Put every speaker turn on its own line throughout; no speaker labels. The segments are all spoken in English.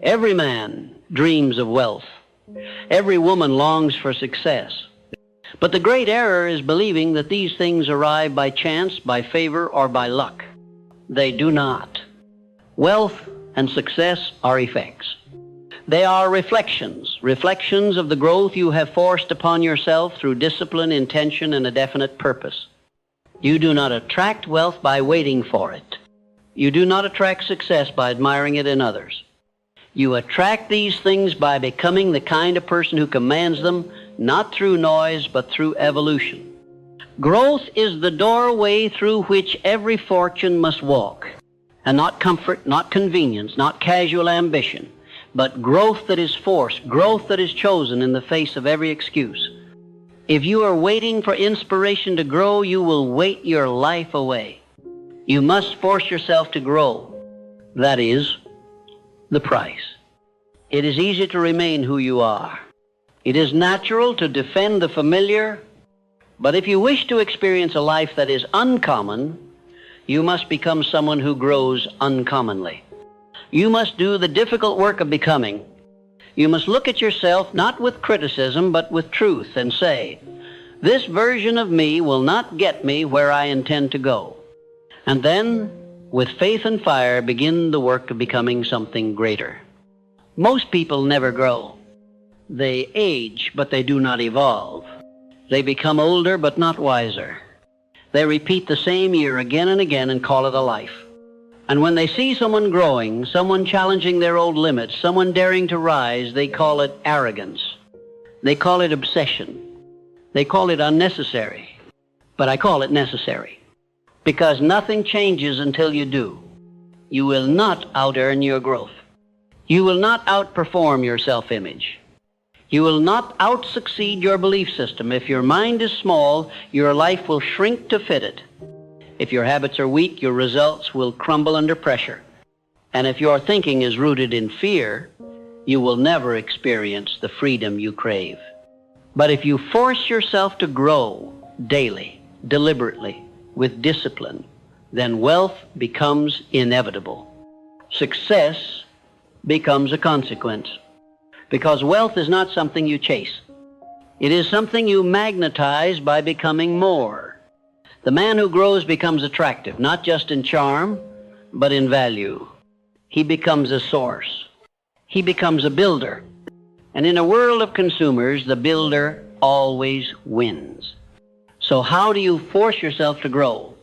Every man dreams of wealth. Every woman longs for success. But the great error is believing that these things arrive by chance, by favor, or by luck. They do not. Wealth and success are effects. They are reflections of the growth you have forced upon yourself through discipline, intention, and a definite purpose. You do not attract wealth by waiting for it. You do not attract success by admiring it in others. You attract these things by becoming the kind of person who commands them, not through noise, but through evolution. Growth is the doorway through which every fortune must walk, and not comfort, not convenience, not casual ambition, but growth that is forced, growth that is chosen in the face of every excuse. If you are waiting for inspiration to grow, you will wait your life away. You must force yourself to grow. That is the price. It is easy to remain who you are. It is natural to defend the familiar, but if you wish to experience a life that is uncommon, you must become someone who grows uncommonly. You must do the difficult work of becoming. You must look at yourself not with criticism, but with truth and say, this version of me will not get me where I intend to go. And then, with faith and fire, begin the work of becoming something greater. Most people never grow. They age, but they do not evolve. They become older, but not wiser. They repeat the same year again and again and call it a life. And when they see someone growing, someone challenging their old limits, someone daring to rise, they call it arrogance. They call it obsession. They call it unnecessary. But I call it necessary. Because nothing changes until you do. You will not out-earn your growth. You will not outperform your self-image. You will not out-succeed your belief system. If your mind is small, your life will shrink to fit it. If your habits are weak, your results will crumble under pressure. And if your thinking is rooted in fear, you will never experience the freedom you crave. But if you force yourself to grow daily, deliberately, with discipline, then wealth becomes inevitable. Success becomes a consequence. Because wealth is not something you chase. It is something you magnetize by becoming more. The man who grows becomes attractive, not just in charm, but in value. He becomes a source. He becomes a builder. And in a world of consumers, the builder always wins. So how do you force yourself to grow?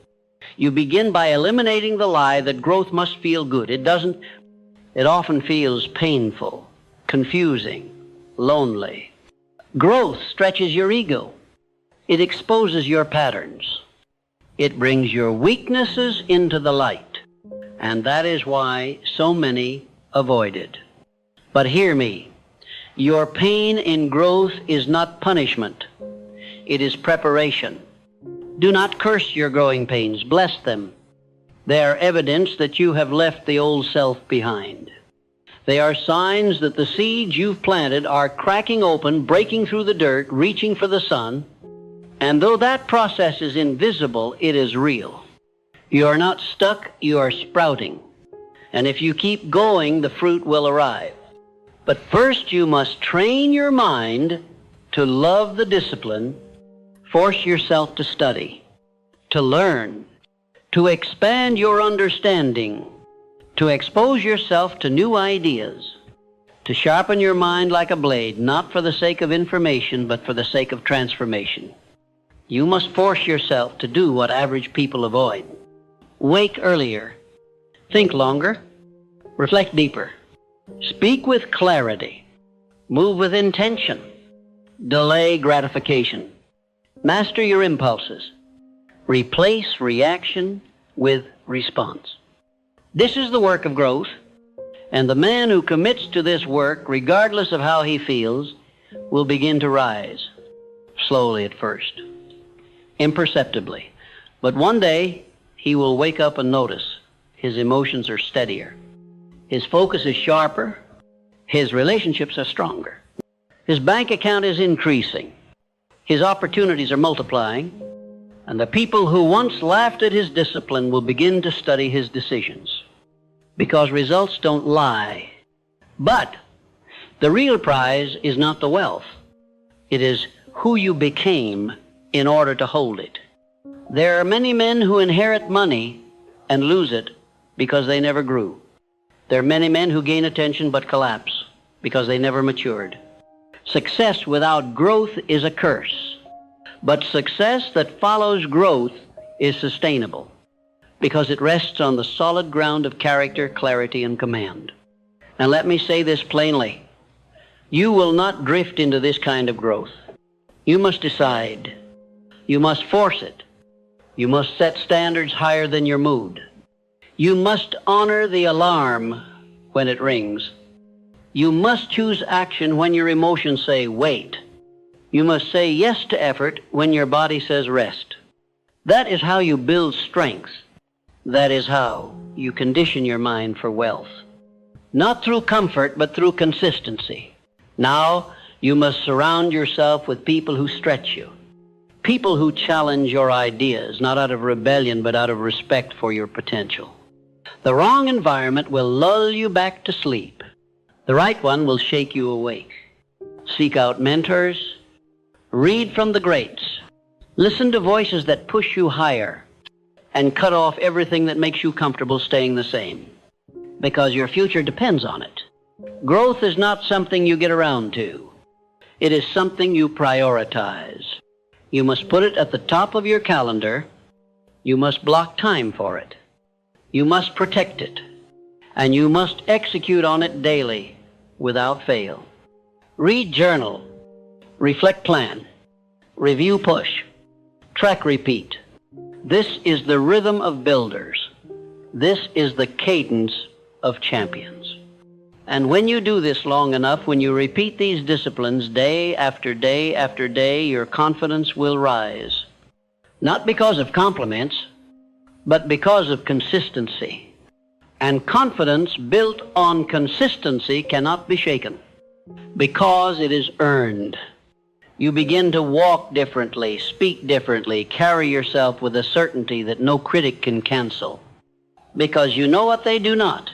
You begin by eliminating the lie that growth must feel good. It doesn't. It often feels painful, confusing, lonely. Growth stretches your ego. It exposes your patterns. It brings your weaknesses into the light. And that is why so many avoid it. But hear me. Your pain in growth is not punishment. It is preparation. Do not curse your growing pains. Bless them. They are evidence that you have left the old self behind. They are signs that the seeds you've planted are cracking open, breaking through the dirt, reaching for the sun. And though that process is invisible, it is real. You are not stuck, you are sprouting. And if you keep going, the fruit will arrive. But first you must train your mind to love the discipline. Force yourself to study, to learn, to expand your understanding, to expose yourself to new ideas, to sharpen your mind like a blade, not for the sake of information, but for the sake of transformation. You must force yourself to do what average people avoid. Wake earlier, think longer, reflect deeper, speak with clarity, move with intention, delay gratification. Master your impulses. Replace reaction with response. This is the work of growth, and the man who commits to this work, regardless of how he feels, will begin to rise, slowly at first, imperceptibly. But one day, he will wake up and notice his emotions are steadier. His focus is sharper. His relationships are stronger. His bank account is increasing. His opportunities are multiplying, and the people who once laughed at his discipline will begin to study his decisions. Because results don't lie, But the real prize is not the wealth. It is who you became in order to hold it. There are many men who inherit money and lose it because they never grew. There are many men who gain attention but collapse because they never matured. Success without growth is a curse, but success that follows growth is sustainable because it rests on the solid ground of character, clarity, and command. And let me say this plainly. You will not drift into this kind of growth. You must decide. You must force it. You must set standards higher than your mood. You must honor the alarm when it rings. You must choose action when your emotions say wait. You must say yes to effort when your body says rest. That is how you build strength. That is how you condition your mind for wealth. Not through comfort, but through consistency. Now, you must surround yourself with people who stretch you. People who challenge your ideas, not out of rebellion, but out of respect for your potential. The wrong environment will lull you back to sleep. The right one will shake you awake. Seek out mentors. Read from the greats. Listen to voices that push you higher and cut off everything that makes you comfortable staying the same, because your future depends on it. Growth is not something you get around to. It is something you prioritize. You must put it at the top of your calendar. You must block time for it. You must protect it. And you must execute on it daily without fail. Read, journal, reflect, plan, review, push, track, repeat. This is the rhythm of builders. This is the cadence of champions. And when you do this long enough, when you repeat these disciplines day after day after day, your confidence will rise. Not because of compliments, but because of consistency. And confidence built on consistency cannot be shaken, because it is earned. You begin to walk differently, speak differently, carry yourself with a certainty that no critic can cancel, because you know what they do not.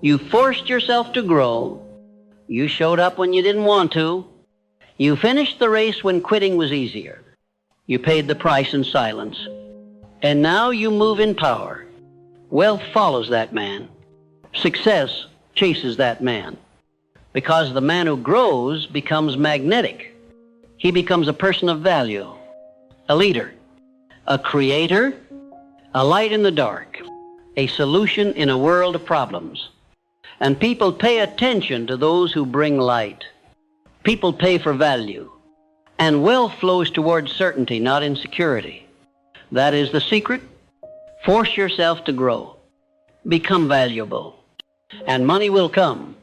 You forced yourself to grow. You showed up when you didn't want to. You finished the race when quitting was easier. You paid the price in silence. And now you move in power. Wealth follows that man. Success chases that man. Because the man who grows becomes magnetic. He becomes a person of value, a leader, a creator, a light in the dark, a solution in a world of problems. And people pay attention to those who bring light. People pay for value. And wealth flows towards certainty, not insecurity. That is the secret. Force yourself to grow. Become valuable. And money will come.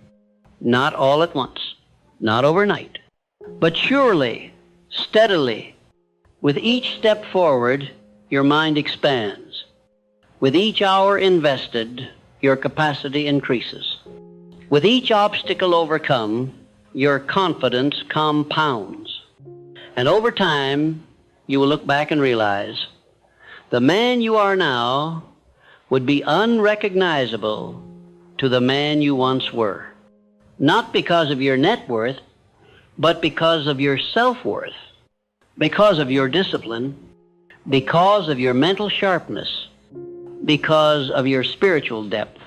Not all at once. Not overnight. But surely, steadily, with each step forward, your mind expands. With each hour invested, your capacity increases. With each obstacle overcome, your confidence compounds. And over time, you will look back and realize the man you are now would be unrecognizable to the man you once were. Not because of your net worth, but because of your self-worth, because of your discipline, because of your mental sharpness, because of your spiritual depth,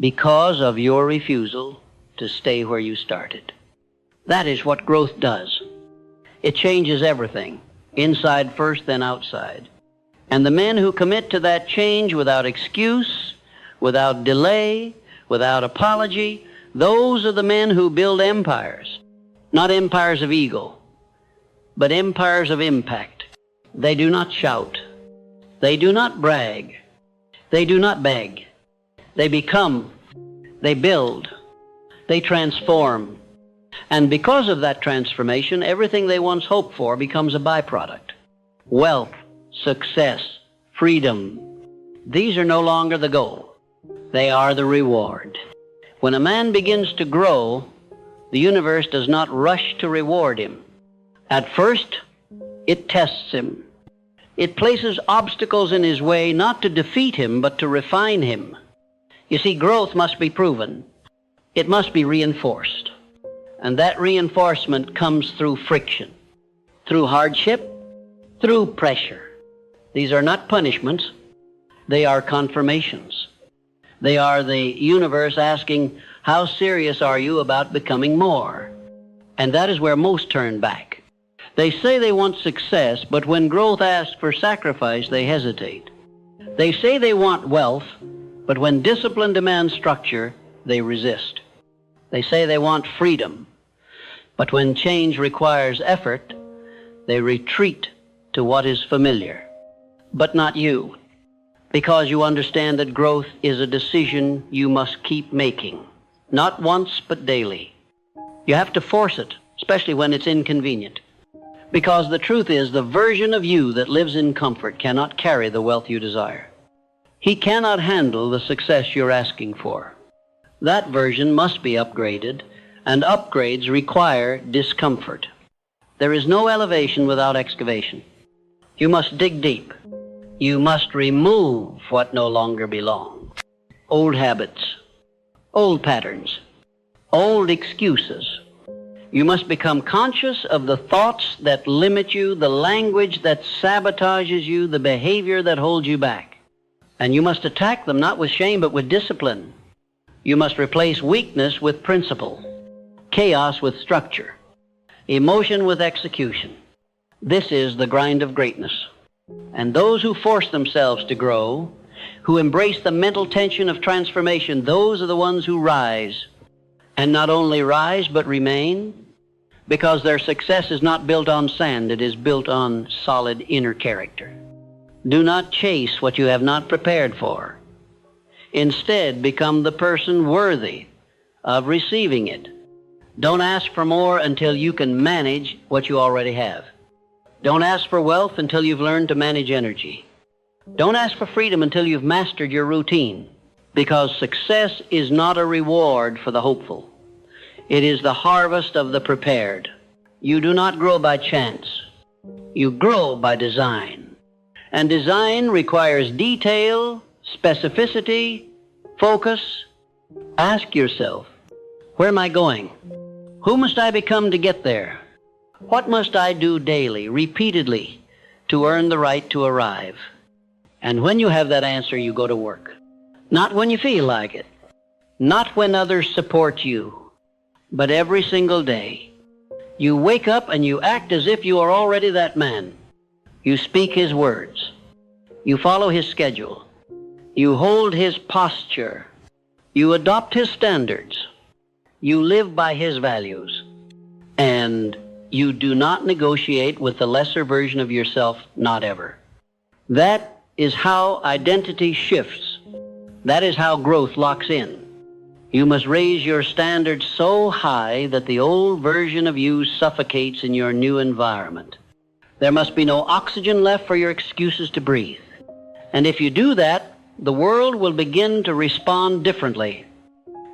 because of your refusal to stay where you started. That is what growth does. It changes everything, inside first, then outside. And the men who commit to that change without excuse, without delay, without apology, those are the men who build empires. Not empires of ego, but empires of impact. They do not shout. They do not brag. They do not beg. They become. They build. They transform. And because of that transformation, everything they once hoped for becomes a byproduct. Wealth, success, freedom. These are no longer the goal. They are the reward. When a man begins to grow, the universe does not rush to reward him. At first, it tests him. It places obstacles in his way not to defeat him, but to refine him. You see, growth must be proven. it must be reinforced. And that reinforcement comes through friction, through hardship, through pressure. These are not punishments. They are confirmations. They are the universe asking, how serious are you about becoming more? And that is where most turn back. They say they want success, but when growth asks for sacrifice, they hesitate. They say they want wealth, but when discipline demands structure, they resist. They say they want freedom, but when change requires effort, they retreat to what is familiar. But not you, because you understand that growth is a decision you must keep making, not once but daily. You have to force it, especially when it's inconvenient, because the truth is the version of you that lives in comfort cannot carry the wealth you desire. He cannot handle the success you're asking for. That version must be upgraded, and upgrades require discomfort. There is no elevation without excavation. You must dig deep. You must remove what no longer belongs. Old habits, old patterns, old excuses. You must become conscious of the thoughts that limit you, the language that sabotages you, the behavior that holds you back. And you must attack them not with shame but with discipline. You must replace weakness with principle, chaos with structure, emotion with execution. This is the grind of greatness. And those who force themselves to grow, who embrace the mental tension of transformation, those are the ones who rise. And not only rise, but remain, because their success is not built on sand, it is built on solid inner character. Do not chase what you have not prepared for. Instead, become the person worthy of receiving it. Don't ask for more until you can manage what you already have. Don't ask for wealth until you've learned to manage energy. Don't ask for freedom until you've mastered your routine, because success is not a reward for the hopeful. It is the harvest of the prepared. You do not grow by chance. You grow by design. And design requires detail, specificity, focus. Ask yourself, where am I going? Who must I become to get there? What must I do daily, repeatedly, to earn the right to arrive? And when you have that answer, you go to work. Not when you feel like it. Not when others support you. But every single day. You wake up and you act as if you are already that man. You speak his words. You follow his schedule. You hold his posture. You adopt his standards. You live by his values. And you do not negotiate with the lesser version of yourself, not ever. That is how identity shifts. That is how growth locks in. You must raise your standards so high that the old version of you suffocates in your new environment. There must be no oxygen left for your excuses to breathe. And if you do that, the world will begin to respond differently.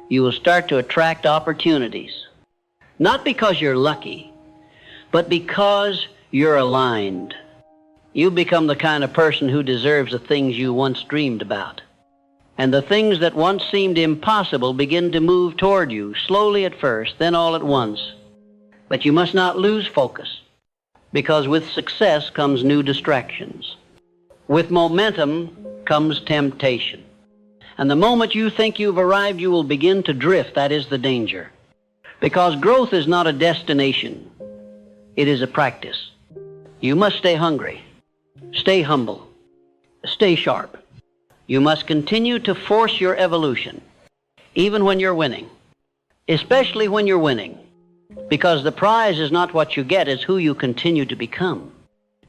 You will start to attract opportunities. Not because you're lucky, but because you're aligned. You become the kind of person who deserves the things you once dreamed about. And the things that once seemed impossible begin to move toward you, slowly at first, then all at once. But you must not lose focus, because with success comes new distractions. With momentum comes temptation. And the moment you think you've arrived, you will begin to drift. That is the danger. Because growth is not a destination. It is a practice. You must stay hungry. Stay humble. Stay sharp. You must continue to force your evolution, even when you're winning. Especially when you're winning. Because the prize is not what you get, it's who you continue to become.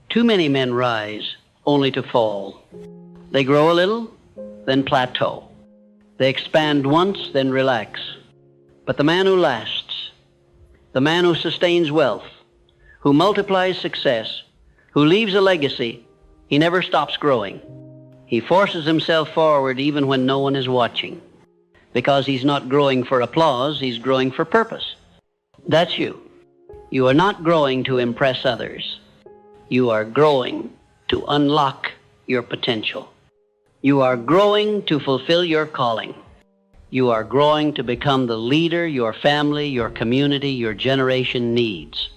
Too many men rise only to fall. They grow a little, then plateau. They expand once, then relax. But the man who lasts, the man who sustains wealth, who multiplies success, who leaves a legacy, he never stops growing. He forces himself forward even when no one is watching. Because he's not growing for applause, he's growing for purpose. That's you. You are not growing to impress others. You are growing to unlock your potential. You are growing to fulfill your calling. You are growing to become the leader your family, your community, your generation needs.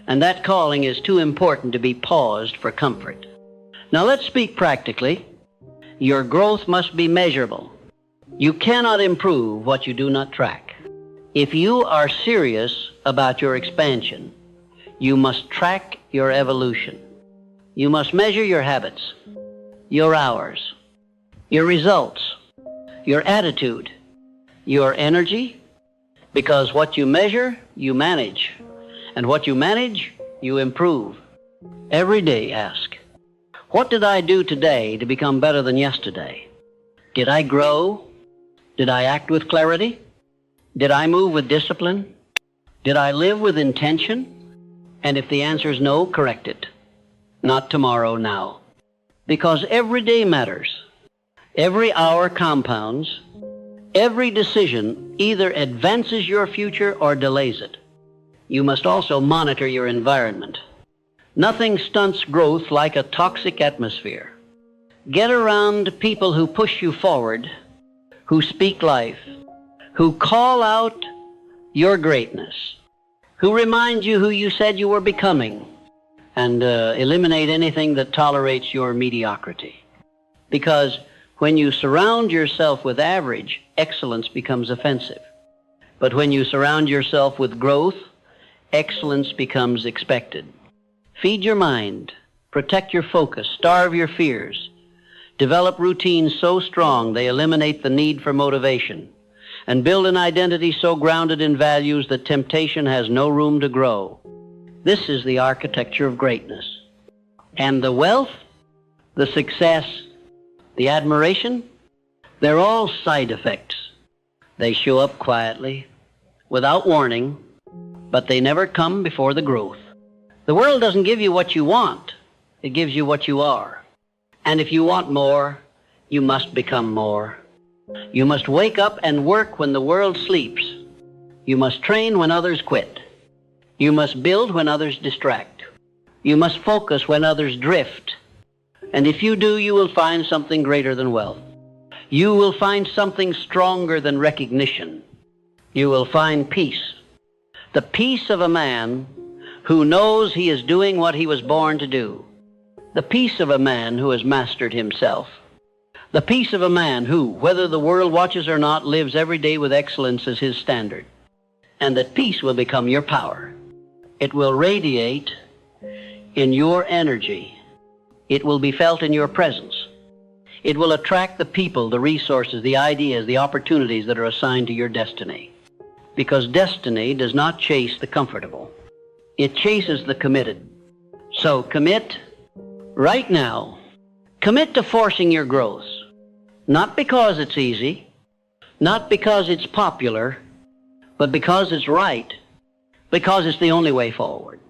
And that calling is too important to be paused for comfort. Now let's speak practically. Your growth must be measurable. You cannot improve what you do not track. If you are serious about your expansion, you must track your evolution. You must measure your habits, your hours, your results, your attitude, your energy, because what you measure, you manage. And what you manage, you improve. Every day ask, what did I do today to become better than yesterday? Did I grow? Did I act with clarity? Did I move with discipline? Did I live with intention? And if the answer is no, correct it. Not tomorrow, now. Because every day matters. Every hour compounds. Every decision either advances your future or delays it. You must also monitor your environment. Nothing stunts growth like a toxic atmosphere. Get around people who push you forward, who speak life, who call out your greatness, who remind you who you said you were becoming, and eliminate anything that tolerates your mediocrity. Because when you surround yourself with average, excellence becomes offensive. But when you surround yourself with growth, excellence becomes expected. Feed your mind, protect your focus, starve your fears. Develop routines so strong they eliminate the need for motivation, and build an identity so grounded in values that temptation has no room to grow. This is the architecture of greatness. And the wealth, the success, the admiration, they're all side effects. They show up quietly, without warning, but they never come before the growth. The world doesn't give you what you want. It gives you what you are. And if you want more, you must become more. You must wake up and work when the world sleeps. You must train when others quit. You must build when others distract. You must focus when others drift. And if you do, you will find something greater than wealth. You will find something stronger than recognition. You will find peace. The peace of a man who knows he is doing what he was born to do. The peace of a man who has mastered himself. The peace of a man who, whether the world watches or not, lives every day with excellence as his standard. And that peace will become your power. It will radiate in your energy. It will be felt in your presence. It will attract the people, the resources, the ideas, the opportunities that are assigned to your destiny. Because destiny does not chase the comfortable. It chases the committed. So commit right now. Commit to forcing your growth. Not because it's easy, not because it's popular, but because it's right, because it's the only way forward.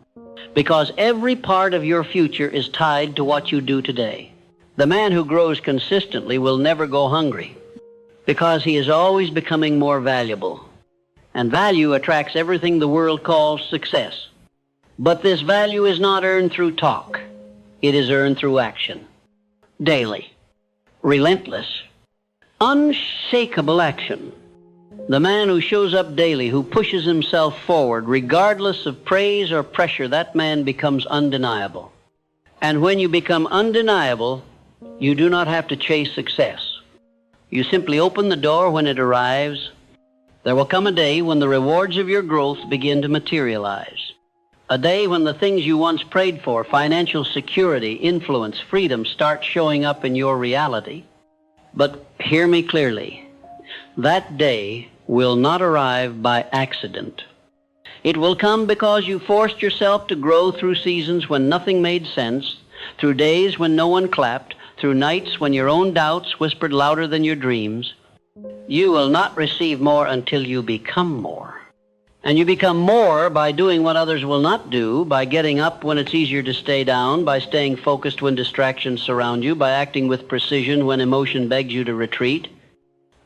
Because every part of your future is tied to what you do today. The man who grows consistently will never go hungry, because he is always becoming more valuable. And value attracts everything the world calls success. But this value is not earned through talk. It is earned through action. Daily. Relentless. Unshakable action. The man who shows up daily, who pushes himself forward, regardless of praise or pressure, that man becomes undeniable. And when you become undeniable, you do not have to chase success. You simply open the door when it arrives. There will come a day when the rewards of your growth begin to materialize. A day when the things you once prayed for, financial security, influence, freedom, start showing up in your reality. But hear me clearly. That day will not arrive by accident. It will come because you forced yourself to grow through seasons when nothing made sense, through days when no one clapped, through nights when your own doubts whispered louder than your dreams. You will not receive more until you become more. And you become more by doing what others will not do, by getting up when it's easier to stay down, by staying focused when distractions surround you, by acting with precision when emotion begs you to retreat.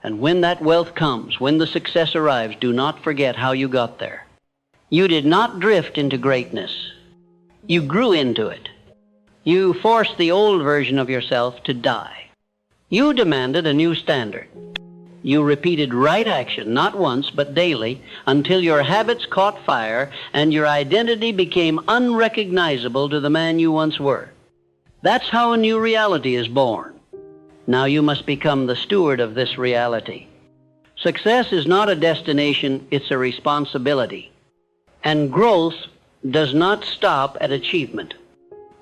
And when that wealth comes, when the success arrives, do not forget how you got there. You did not drift into greatness. You grew into it. You forced the old version of yourself to die. You demanded a new standard. You repeated right action, not once, but daily, until your habits caught fire and your identity became unrecognizable to the man you once were. That's how a new reality is born. Now you must become the steward of this reality. Success is not a destination, it's a responsibility. And growth does not stop at achievement.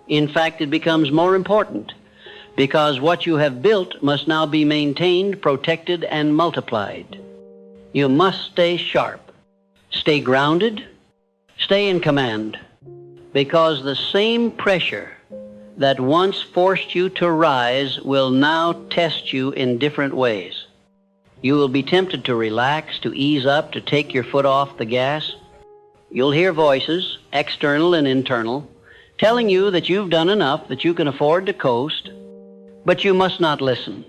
In fact, it becomes more important, because what you have built must now be maintained, protected, and multiplied. You must stay sharp, stay grounded, stay in command, because the same pressure that once forced you to rise will now test you in different ways. You will be tempted to relax, to ease up, to take your foot off the gas. You'll hear voices, external and internal, telling you that you've done enough, that you can afford to coast. But you must not listen,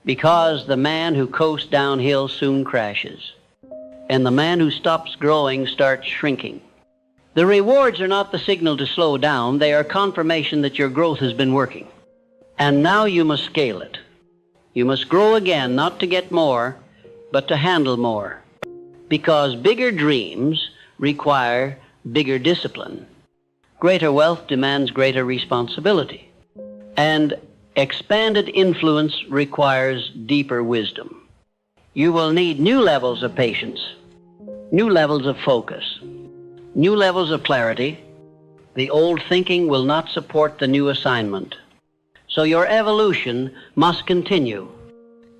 because the man who coasts downhill soon crashes, and the man who stops growing starts shrinking. The rewards are not the signal to slow down. They are confirmation that your growth has been working. And now you must scale it. You must grow again, not to get more, but to handle more, because bigger dreams require bigger discipline. Greater wealth demands greater responsibility. And expanded influence requires deeper wisdom. You will need new levels of patience, new levels of focus, new levels of clarity. The old thinking will not support the new assignment. So your evolution must continue.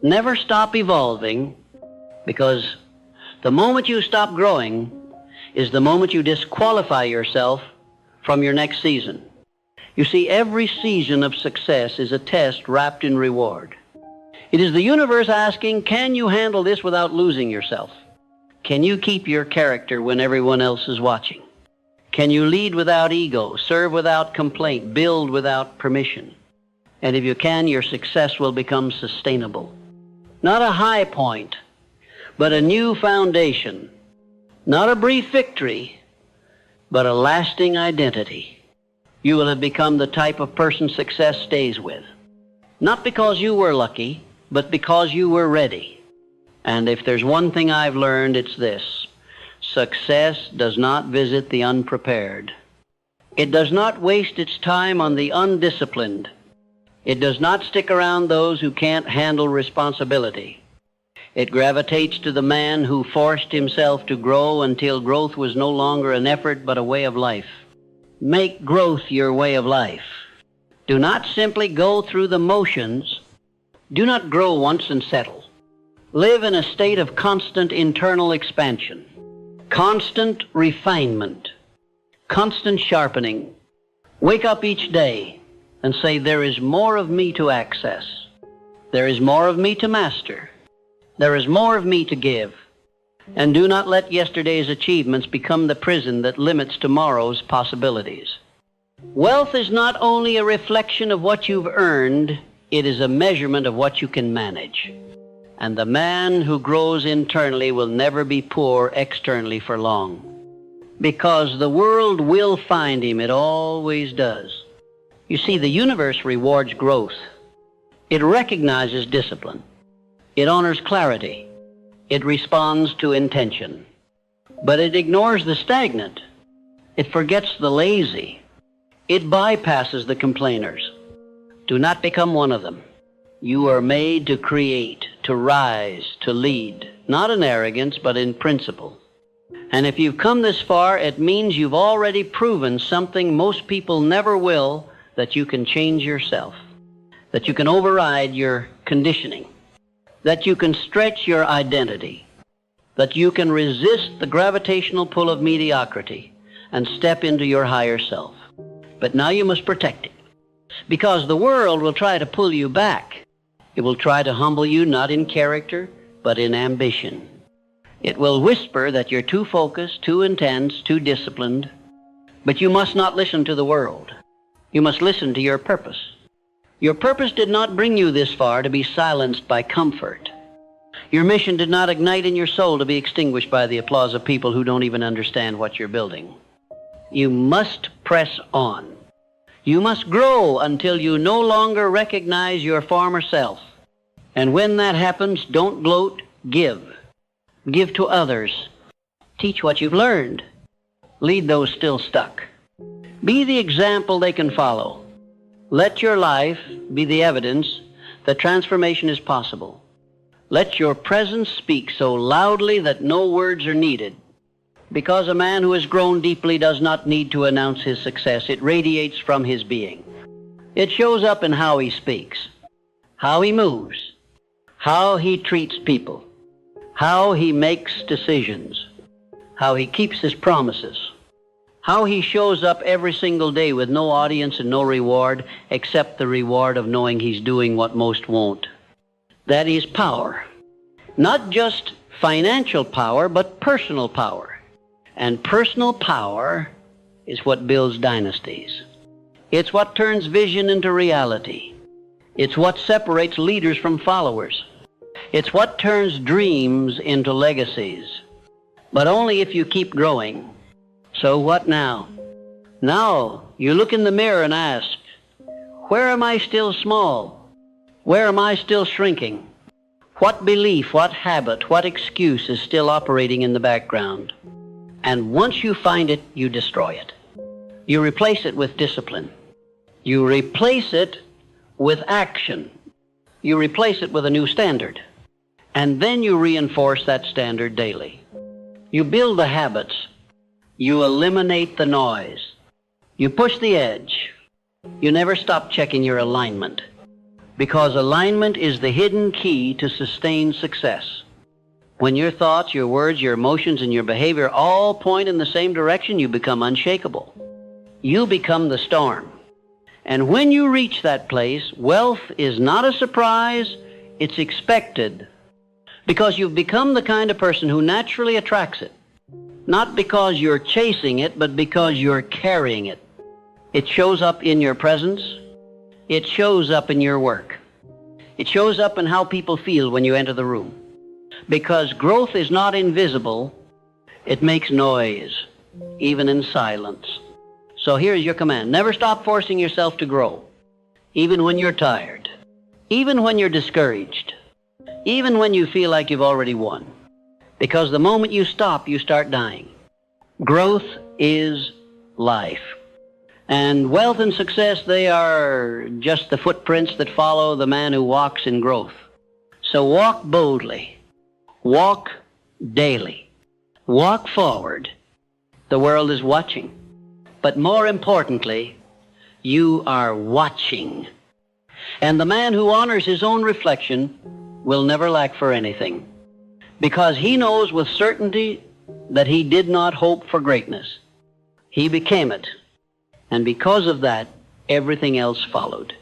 Never stop evolving, because the moment you stop growing is the moment you disqualify yourself from your next season. You see, every season of success is a test wrapped in reward. It is the universe asking, can you handle this without losing yourself? Can you keep your character when everyone else is watching? Can you lead without ego, serve without complaint, build without permission? And if you can, your success will become sustainable. Not a high point, but a new foundation. Not a brief victory, but a lasting identity. You will have become the type of person success stays with. Not because you were lucky, but because you were ready. And if there's one thing I've learned, it's this: success does not visit the unprepared. It does not waste its time on the undisciplined. It does not stick around those who can't handle responsibility. It gravitates to the man who forced himself to grow until growth was no longer an effort but a way of life. Make growth your way of life. Do not simply go through the motions. Do not grow once and settle. Live in a state of constant internal expansion, constant refinement, constant sharpening. Wake up each day and say, there is more of me to access. There is more of me to master. There is more of me to give. And do not let yesterday's achievements become the prison that limits tomorrow's possibilities. Wealth is not only a reflection of what you've earned, it is a measurement of what you can manage. And the man who grows internally will never be poor externally for long, because the world will find him. It always does. You see, the universe rewards growth. It recognizes discipline. It honors clarity. It responds to intention. But it ignores the stagnant. It forgets the lazy. It bypasses the complainers. Do not become one of them. You are made to create, to rise, to lead, not in arrogance, but in principle. And if you've come this far, it means you've already proven something most people never will, that you can change yourself, that you can override your conditioning, that you can stretch your identity, that you can resist the gravitational pull of mediocrity and step into your higher self. But now you must protect it, because the world will try to pull you back. It will try to humble you, not in character, but in ambition. It will whisper that you're too focused, too intense, too disciplined. But you must not listen to the world. You must listen to your purpose. Your purpose did not bring you this far to be silenced by comfort. Your mission did not ignite in your soul to be extinguished by the applause of people who don't even understand what you're building. You must press on. You must grow until you no longer recognize your former self. And when that happens, don't gloat, give. Give to others. Teach what you've learned. Lead those still stuck. Be the example they can follow. Let your life be the evidence that transformation is possible. Let your presence speak so loudly that no words are needed. Because a man who has grown deeply does not need to announce his success. It radiates from his being. It shows up in how he speaks, how he moves, how he treats people, how he makes decisions, how he keeps his promises, how he shows up every single day with no audience and no reward except the reward of knowing he's doing what most won't. That is power. Not just financial power, but personal power. And personal power is what builds dynasties. It's what turns vision into reality. It's what separates leaders from followers. It's what turns dreams into legacies. But only if you keep growing. So what now? Now you look in the mirror and ask, where am I still small? Where am I still shrinking? What belief, what habit, what excuse is still operating in the background? And once you find it, you destroy it. You replace it with discipline. You replace it with action. You replace it with a new standard. And then you reinforce that standard daily. You build the habits. You eliminate the noise. You push the edge. You never stop checking your alignment. Because alignment is the hidden key to sustained success. When your thoughts, your words, your emotions, and your behavior all point in the same direction, you become unshakable. You become the storm. And when you reach that place, wealth is not a surprise, it's expected. Because you've become the kind of person who naturally attracts it. Not because you're chasing it, but because you're carrying it. It shows up in your presence. It shows up in your work. It shows up in how people feel when you enter the room. Because growth is not invisible, it makes noise, even in silence. So here's your command. Never stop forcing yourself to grow, even when you're tired, even when you're discouraged, even when you feel like you've already won. Because the moment you stop, you start dying. Growth is life. And wealth and success, they are just the footprints that follow the man who walks in growth. So walk boldly. Walk daily. Walk forward. The world is watching. But more importantly, you are watching. And the man who honors his own reflection will never lack for anything. Because he knows with certainty that he did not hope for greatness. He became it. And because of that, everything else followed.